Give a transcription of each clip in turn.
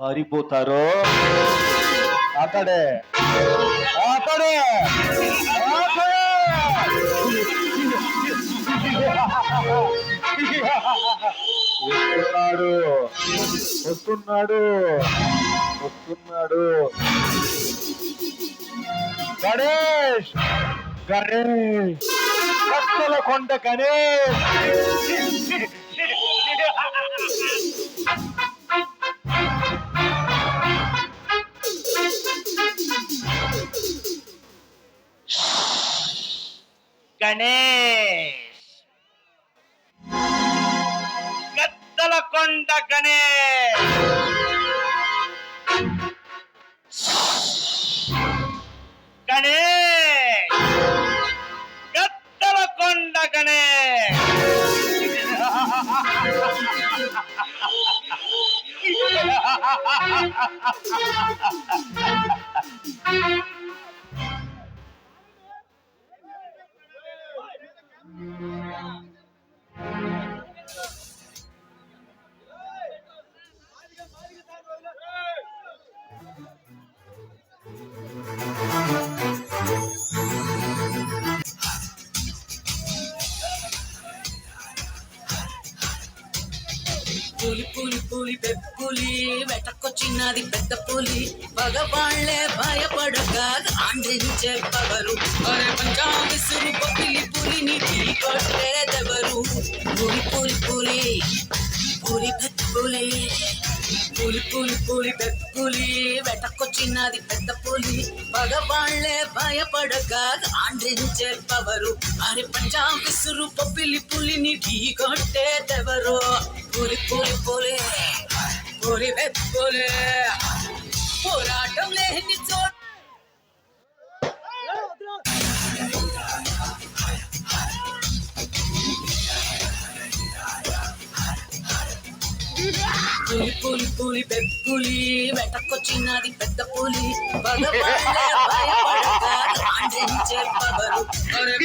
పారిపోతారో అతడే అతడే అతడే వస్తున్నాడు వస్తున్నాడు వస్తున్నాడు గణేష్ గణేష్ కత్తల కొండ గణేష్ గణేష్ కత్తల కొండ గణేష్ గణేష్ కత్తల కొండ గణేష్ పులి పులి పులి పెప్పులి వెటకొచ్చినది పెద్ద పులి మగవాళ్లే భయపడక ఆండ్రించే పవరు అరే పంజాబ్ విసురు పిలి పులిని కొట్టేదెవరు పులి పులి పులి పులి పెప్పులి పులి పులి పులి పెప్పులి వెటకొచ్చినది పెద్ద పులి మగవాళ్లే భయపడక ఆండ్రించే పవరు అరే పంజాబ్ విసురు పిలి పులిని కొట్టేదెవరు పులి పులి పులి పులి పెప్పులి పోరాటం లేని చోట పులి పులి పులి పెప్పులి వెటకొచ్చినది పెద్ద పులి భగవాన్లే భయపడక ఆండ్రించే పవరు అరే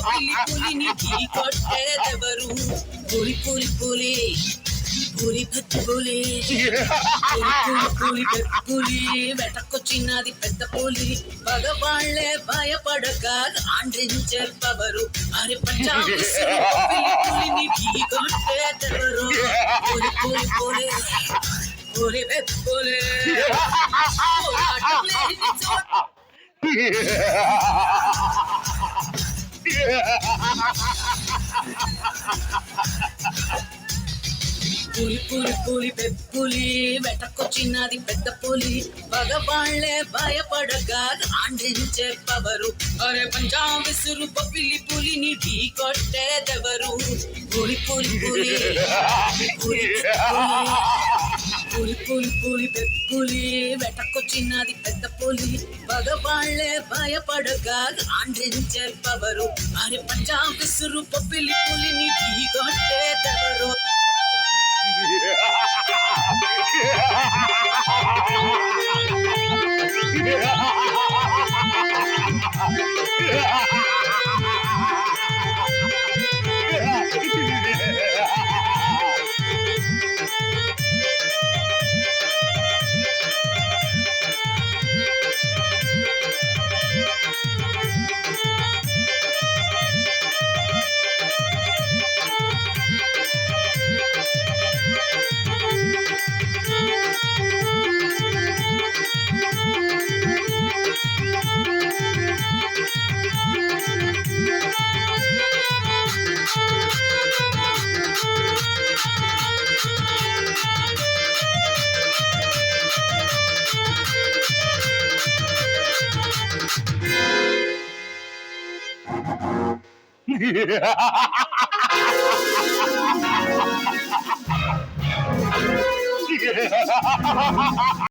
పిలి పులిని కొట్టేదెవరు పులి పులి పులి పులి పెప్పులి పులి పులి పులి పెప్పులి వెటకొచ్చినది పెద్ద పులి భగవాన్లే భయపడక ఆండ్రించే పవరు అరే పంజాబ్ పులిని కొట్టేదెవరు పులి పులి పులి పులి పెప్పులి పోరాటం లేని చోట పులి పులి పులి పెప్పులి వెటకొచ్చినది పెద్ద పులి మగవాళ్లే భయపడక ఆండ్రించే పవరు అరే పంజాబ్ విసురు పిలి పులిని కొట్టేదెవరు పులి పులి పులి పులి పులి పులి పులి పెప్పులి వెటకొచ్చినది పెద్ద పులి మగవాళ్లే భయపడక ఆండ్రించే పవరు అరే పంజాబ్ విసురు పిలి పులిని కొట్టేదెవరు Yeah.